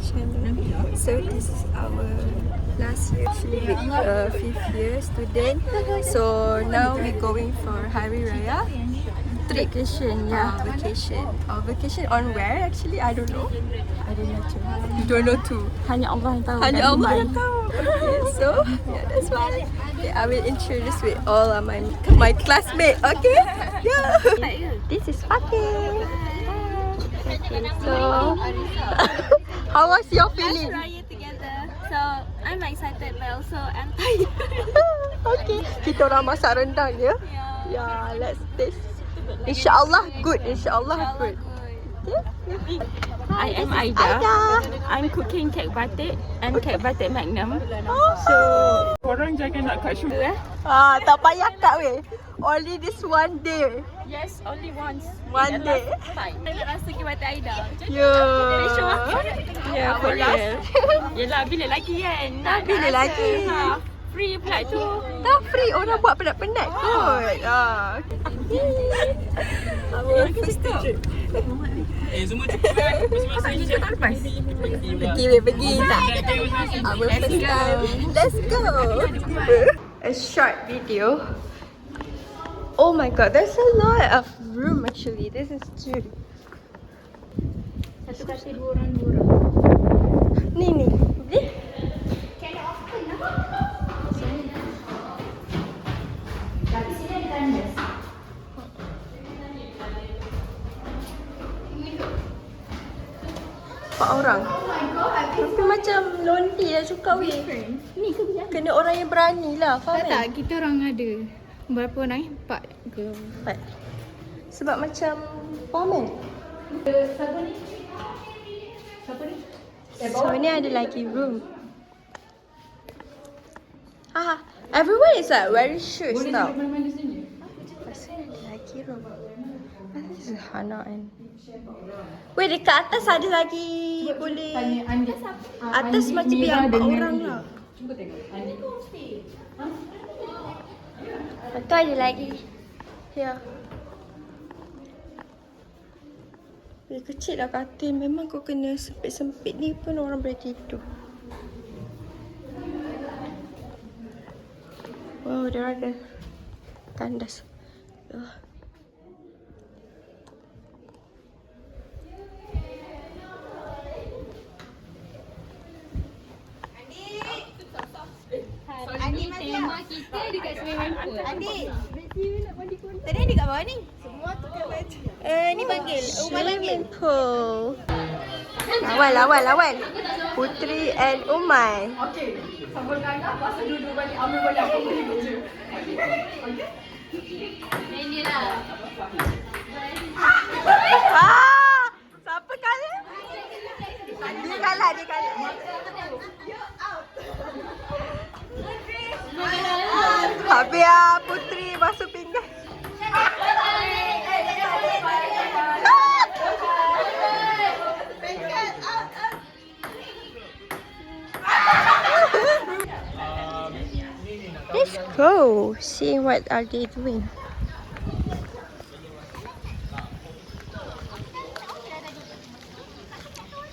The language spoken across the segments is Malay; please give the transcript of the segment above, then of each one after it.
channel. So this is our last year, actually with 5th year student. So now we're going for Hari Raya trip. Vacation, yeah. Vacation. Vacation on where actually? I don't know. I don't know too. You don't know too. Hanya Allah yang tahu. Hanya dan Allah Dubai. yang tahu. Okay, so yeah, that's why. Okay, I will introduce with all of my classmates. Okay. Yeah. This is Fatih. Okay, so how was your feeling? Raya together. So I'm excited but also I'm tired. Okay, kita orang masak rendang ya. Yeah, let's taste. InsyaAllah good. InsyaAllah good. I am Aida. I'm cooking cake batik and cake batik magnum. So Korang jangan nak kat sugar tak payah kat weh. Only this one day. Yes, only once. One day. Fine. Saya nak rasa ke mata Aida. Yeah, For real. Yelah, bila lagi kan? Bila lagi? Free pula tu. Tak free, orang buat penat-penat kot. Our first trip. Semua cukup kan? Masing-masing Tahun lepas. Pergi tak? Our first time. Let's go. A short video. Oh my god, there's a lot of room actually. This is true. Satu katil 2 orang 2 orang. Ni. Ni. Tapi sini ada kandas. Empat orang. Tapi macam lonely lah suka weh. Ni ke bila? Kena orang yang berani lah. Faham kan? Tak, kita orang ada berapa orang? 4 ke? Empat. Sebab macam faham kan? Siapa ni? So ni ada lagi room. Everyone is like wearing shoes tau. mana-mana saja. Pasal ada lagi room. This is Hana and weh, dekat atas ada lagi boleh. Tanya Andi. Atas macam biar 4 orang lah. Cuba tengok. Andi. Lepas tu ada lagi. Ya. Dia kecil lah katil. Memang kau kena sempit-sempit ni pun orang boleh tidur. Wow, dia ada tandas. Tema kita dekat swimming pool. Adik, tadi adik kat bawah ni. Semua tukar baju. Ni panggil. Umar panggil. Swimming pool. Lawan. Putri and Umay. Okey. Sambal kandang, pasal duduk balik, ambil balik apa boleh kerja. Ini lah. Siapa kalah? Dia kalah. Habis Putri masuk pinggan. Let's go. See what are they doing.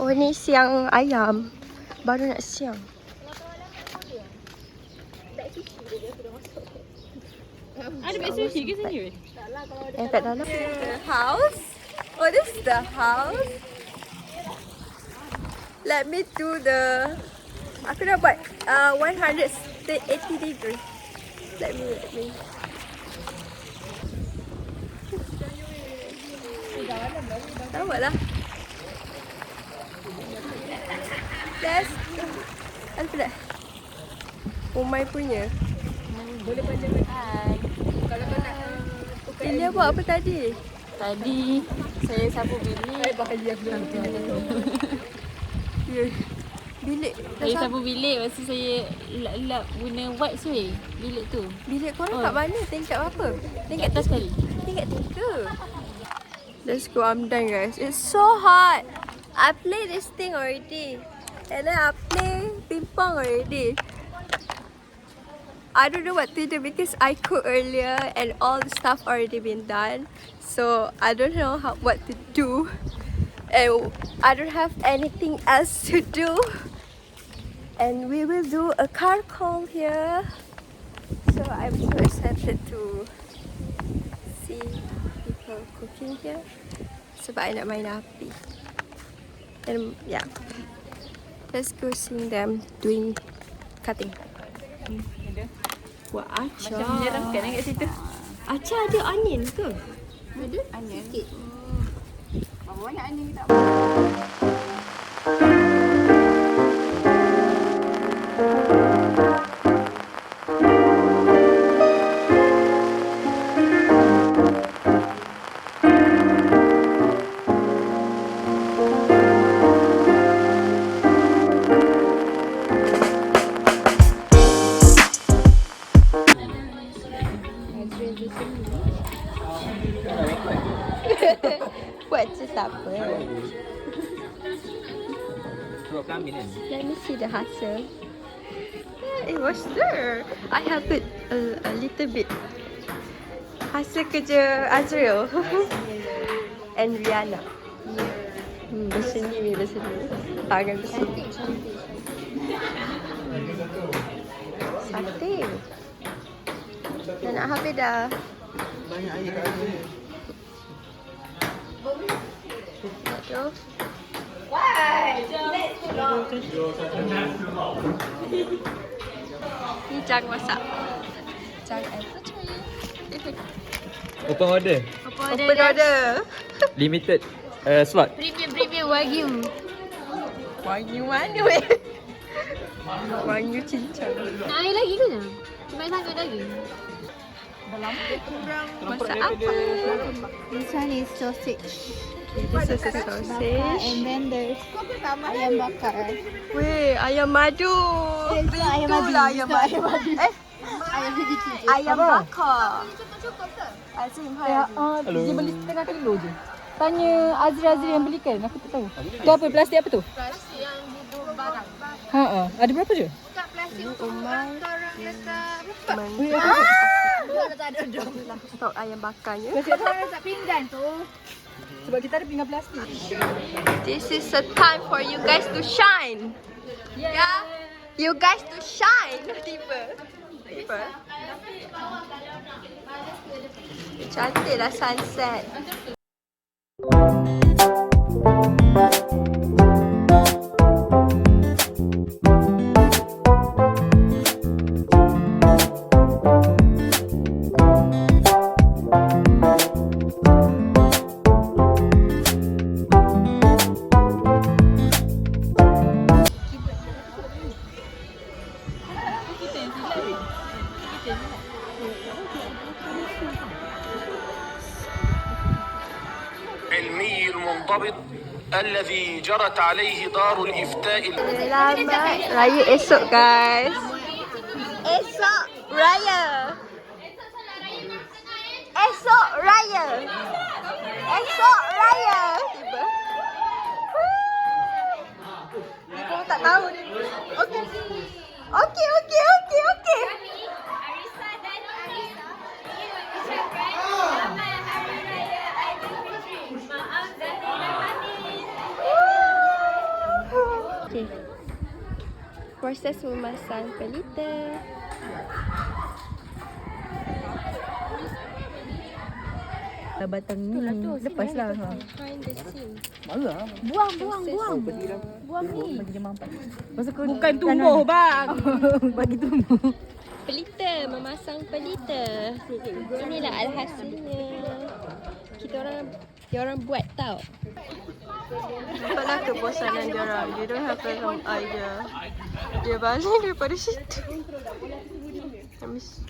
Oh, ni siang ayam. Baru nak siang. Ada beg sushi ke sini? Kat dalam. The house. Oh, this is the house. Let me do the. Aku dah buat 180 degree. Let me. Tahu lah. Let's go. Apa dah? Umay punya. Boleh panjang-panjang. Kalau kau nak Dia buat apa tadi? Tadi saya sapu bilik. bahagia aku nanti. Ya. Bilik. Saya sapu bilik, lepas tu saya lap guna wipes weh. Bilik tu. Bilik korang kat mana? Tingkat berapa? Tingkat atas sekali. Tingkat 3. Let's go, I'm done guys. It's so hot. I play this thing already. And then I play ping pong already. I don't know what to do because I cooked earlier and all the stuff already been done. So I don't know what to do. And I don't have anything else to do. And we will do a car call here. So I'm so excited to see people cooking here. Sebab I nak main api. And yeah, let's go see them doing cutting. Buat acar. Macam menyeramkan kat situ. Acar ada onion ke? Ada? Onion. Sikit. Berapa banyak onion kita? Buat je tak apa. Sebab kelamin kan? Let me see the hasil. Yeah, it was there. I help it a little bit. Hasil kerja Azril and Rihanna. Bersendiri. Tangan bersendiri. Sate. Dah nak habis dah. Banyak air kat sini. Jom. Ni Jang masak. Jang and Putri. Open order. Open order. Limited slot. Premium Wagyu. Wagyu mana weh? Wagyu cincang. Nak air lagi ke? Cuma sangat lagi. Masak apa? This one is sausage. This is a sausage. And then there's ayam bakar. Weh, ayam madu. It's not ayam madu. Itulah It's not ayam madu. Ayam sedikit je. Ayam bakar. Azim, hai. Dia beli setengah kilo je. Tanya Azri yang belikan, aku tak tahu. Tu apa, plastik apa tu? Plastik yang duduk barang. Ada berapa je? Bukan plastik untuk orang letak rumput. Stok ayam bakarnya. Plastik tu letak pinggan tu. Sebab kita ada pinggan plastik. This is a time for you guys to shine. Yeah. You guys to shine. Tiba. Cantiklah sunset. العلمي المنضبط الذي جرت عليه دار الإفتاء. Selamat Raya esok guys. Esok Raya. Esok Raya. Esok Raya. Tiba. Kau tak tahu ni. Okey. Okey. Arisa dan Arisa ingin mengucapkan selamat Hari Raya Aidilfitri. Maaf zahir dan batin. Okay. Proses memasang pelita. Batang ni lepaslah. Find the seam. Marah. Buang. Buang ni. Bagi dia mampat. Bukan tumbuh bang. Bagi tumbuh. Pelita, memasang pelita. Inilah alhasilnya. Dia orang buat tau. Apalah kebosanan dia orang. You don't have some idea. Dia balik daripada situ. Habis.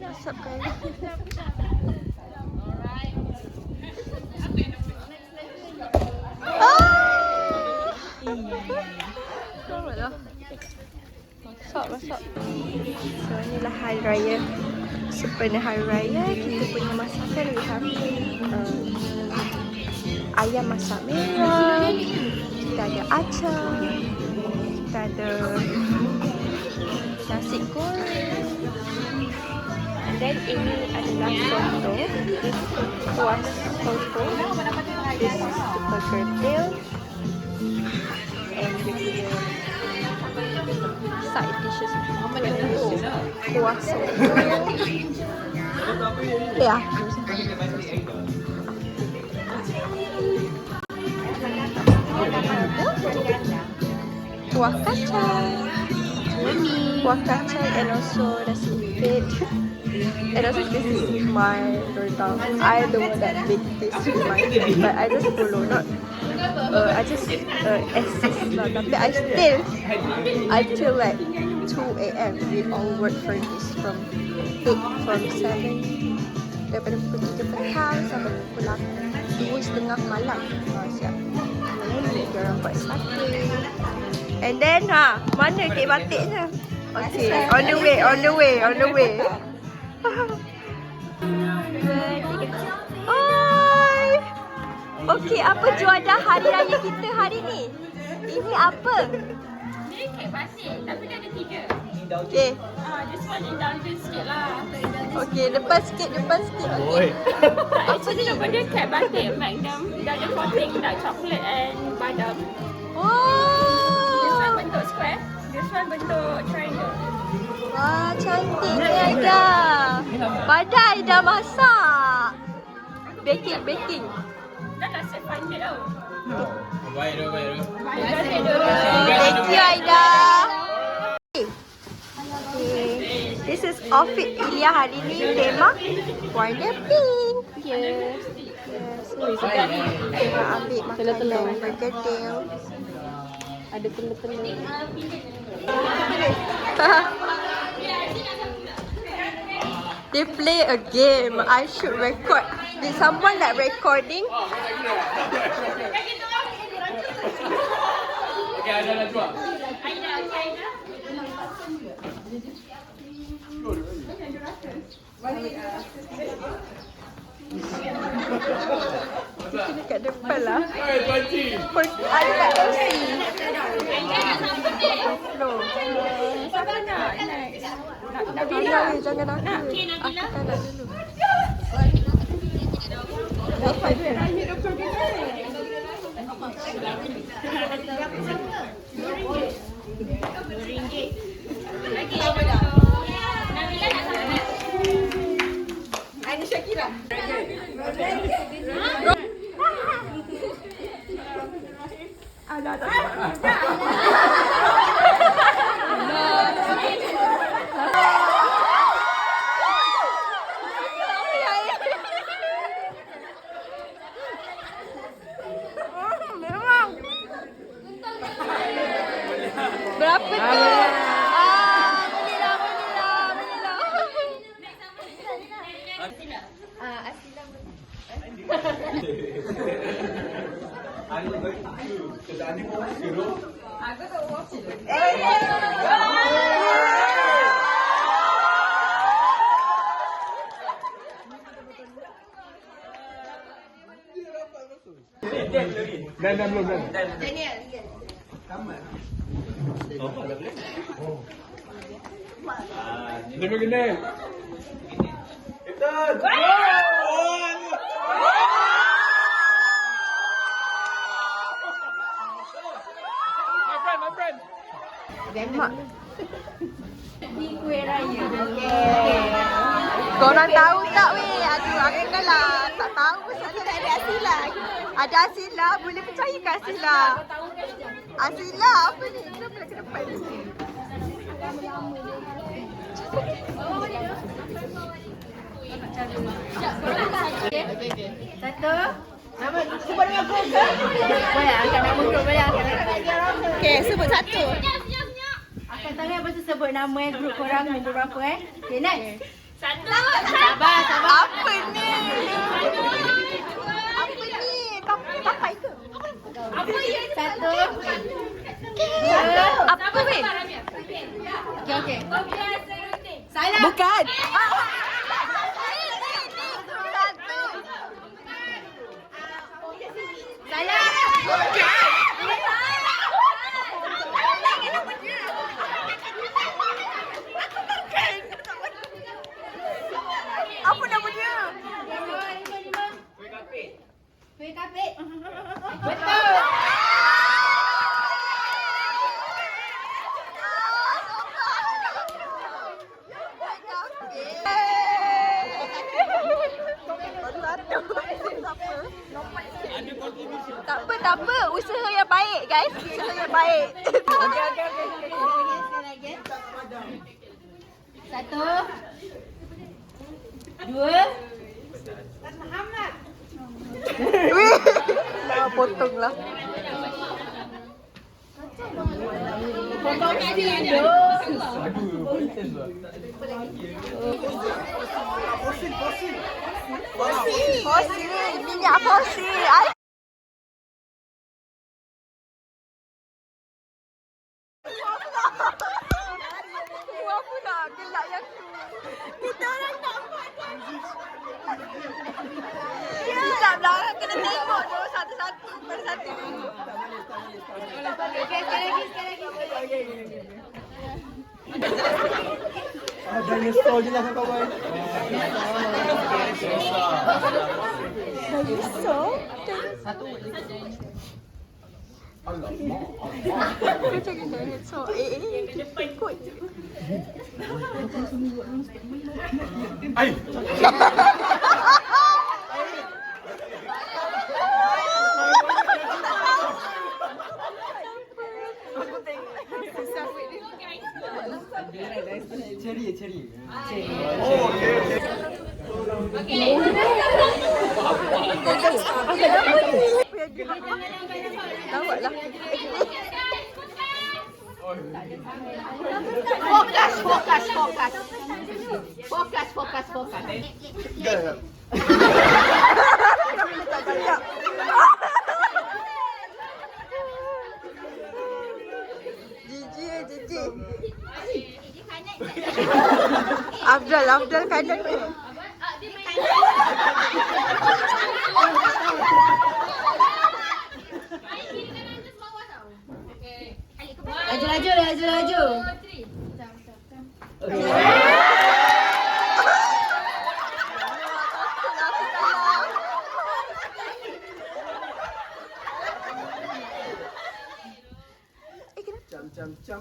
Masuk kan. Masak. So inilah hari raya. Sempena hari raya, kita punya masakan we have ayam masak merah, kita ada acar, kita ada nasi goreng. And then ini adalah soto. This kuah soto. This is super gerdil. And with the side dishes. Kuah soto. Yeah. Kuah kacang. Kuah kacang and also nasi pit. And also this is my rendang. I'm the one that make this with my friend, but I just follow, not I just assist lah. Tapi I still until like 2 AM we all work for this from 7 daripada pukul 3 petang sampai pukul 2:30 malam. Siap. Kita orang buat sate. And then mana kek batiknya? Okay, on the way. Hai. Okay, apa juadah hari raya kita hari ni? Ini apa? Ni kek batik, tapi dia ada 3. Okay. This one indulgent sikit lah. Okay, depan sikit. Okay. Actually nama dia kek batik Magnum. Dia ada coating dark chocolate and badam. This one Oh. bentuk square. This one bentuk triangle. Wah, cantik ni Aida. Padahal Aida masak. Baking. Dah lah set funded tau. Baik dah. Thank you Aida. Okay. This is outfit Ilya hari ni, tema warna pink. Yes. So kita ambil makanan bergedil. Ada telur-telur. They play a game. I should record. Did someone like recording? Okay, ada nak jual. Kita kat depan lah. Hai, Pakcik. Ada kat kursi. No. Siapa nak? Nabila, jangan aku. Aku tak nak dulu. Nabila nak sama? Ani Syakira. Berapa tu? Boleh lah. Dan belum. Dia berkenal. Ethan. My friend. Mak. Korang tahu tak weh? Aduh, aku kalah. Tak tahu pasal ada Asila. Ada Asila, boleh percaya ke Asila? Asila, apa ni? Kenapa nak ke depan ni? Satu. Nama sebut nama group ke? Boleh angkat nama group, boleh angkat. Okey, sebut satu. Angkat tangan lepas tu sebut nama group korang nombor berapa Okay, next. Satu. Sabar. Apa ni? Apa ni? Kapai ke? Apa ya? Satu. Apa weh? Okey. Salah. Bukan. Salah. tak apa. Usaha yang baik, guys. Usaha yang baik. Okey. Sekali lagi. 1 2 Wih. Dah potong lah. potong tidur. Fosil. Minyak fosil. Buat pula gelak yang tu. Kita orang tak buat. Sekejap lah. Kena tengok dulu satu-satu per satu. Okey, sekali lagi. Dinosaur je lah kawan. Aku cakap dinosaur. Ikut. Ay! Ceri. Lawak lah. Fokus. Jijik. Afdal kanan tu. Laju. Cam.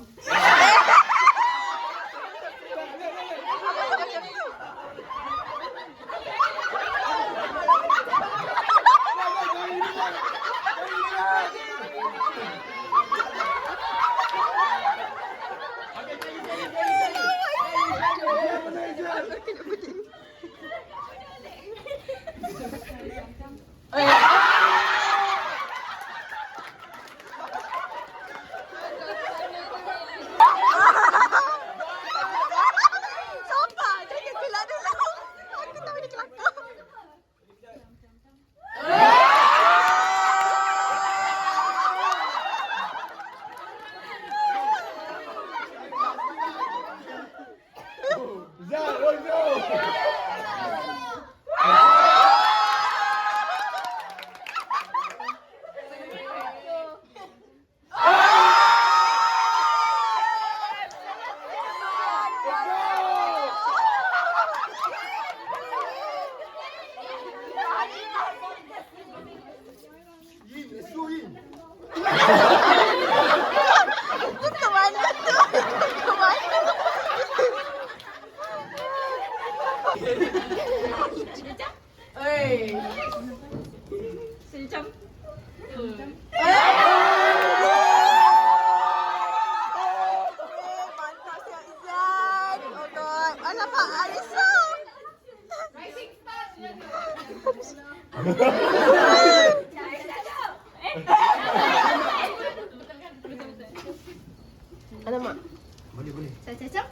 Alamak. Boleh. Cacap.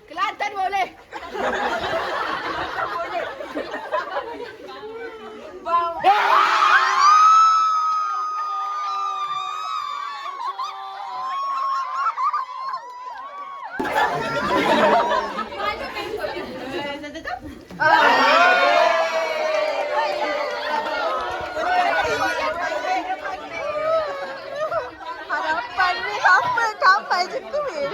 Kelantan boleh. Harapan ni apa? Kapal je tu weh.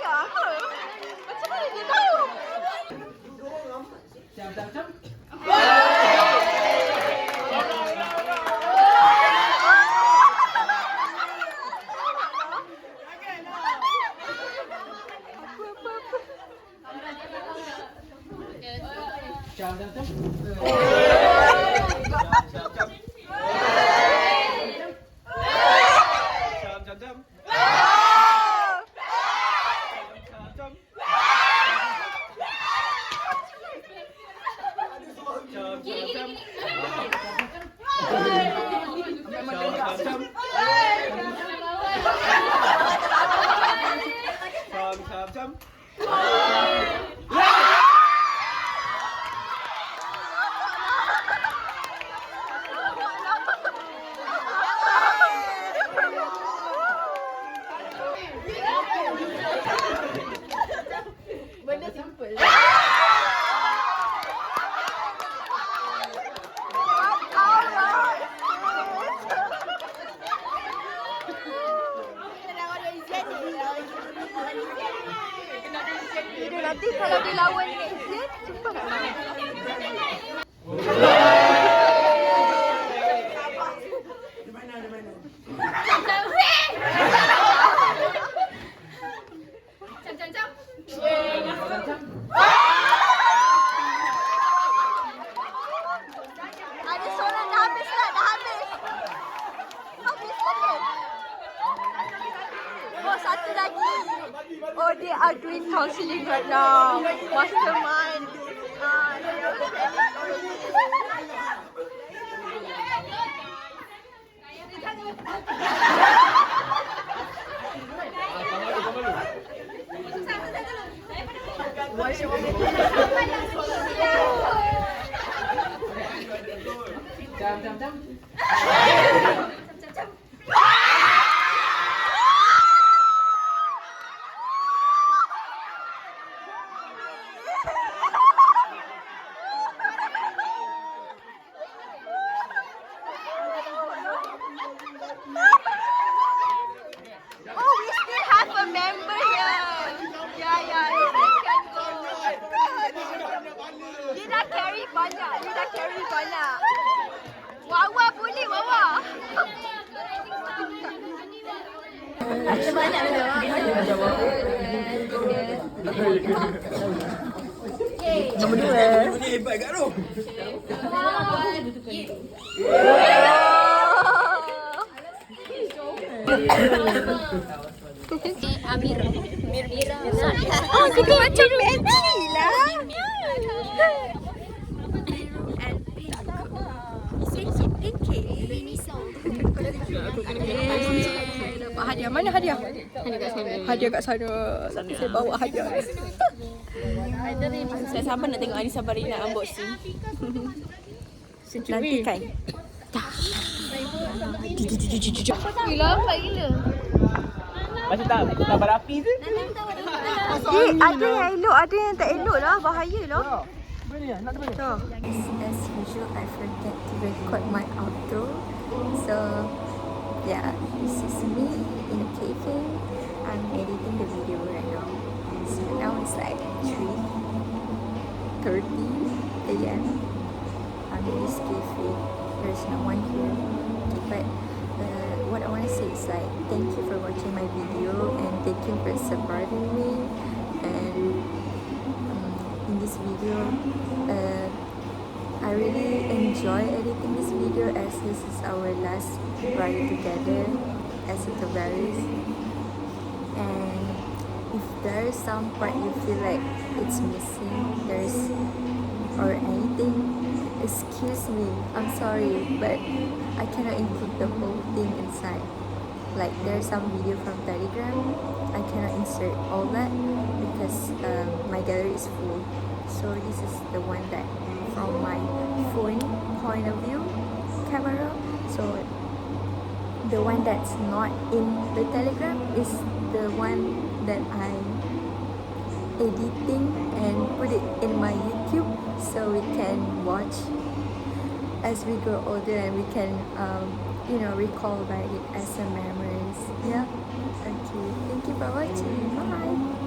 apa? Macam mana dia tahu? Benda simple. Nanti kalau dia lawan dengan Izan, sumpah tak nak. Ada seorang dah habis lah, dah habis. Habis lagi. Oh, satu lagi. Oh, they are doing counselling right now. Mastermind. Oh, we still have a member here. Yeah. Dia dah carry banyak. Wawa boleh, Wawa. Nombor 2. Ni hebat kat tu. Amir. Oh, kita macam matchy lah. And pink. Dapat hadiah. Mana hadiah? Hadiah kat sana. Saya bawa hadiah. Saya sabar nak tengok Anissa Barina unboxing. Nantikan. Lambat gila. Macam tak berapi tu. Ada yang elok, ada yang tak elok lah. Bahaya lah. As usual, I forget to record my outro. So, yeah, this is me in a cafe. I'm editing the video right now. So now it's like 3:30 a.m. I'm in this cafe. There's no one here. Okay, but what I want to say is like, thank you for watching my video and thank you for supporting me. And in this video, I really enjoy editing this video as this is our last ride together as a Tavares. And if there is some part you feel like it's missing, or anything, excuse me, I'm sorry, but I cannot include the whole thing inside. Like there's some video from Telegram, I cannot insert all that because my gallery is full. So this is the one that from my phone point of view camera. So the one that's not in the Telegram is the one that I'm editing and put it in my YouTube so we can watch as we grow older and we can recall back it as some memories. Yeah. Okay. Thank you for watching. Bye.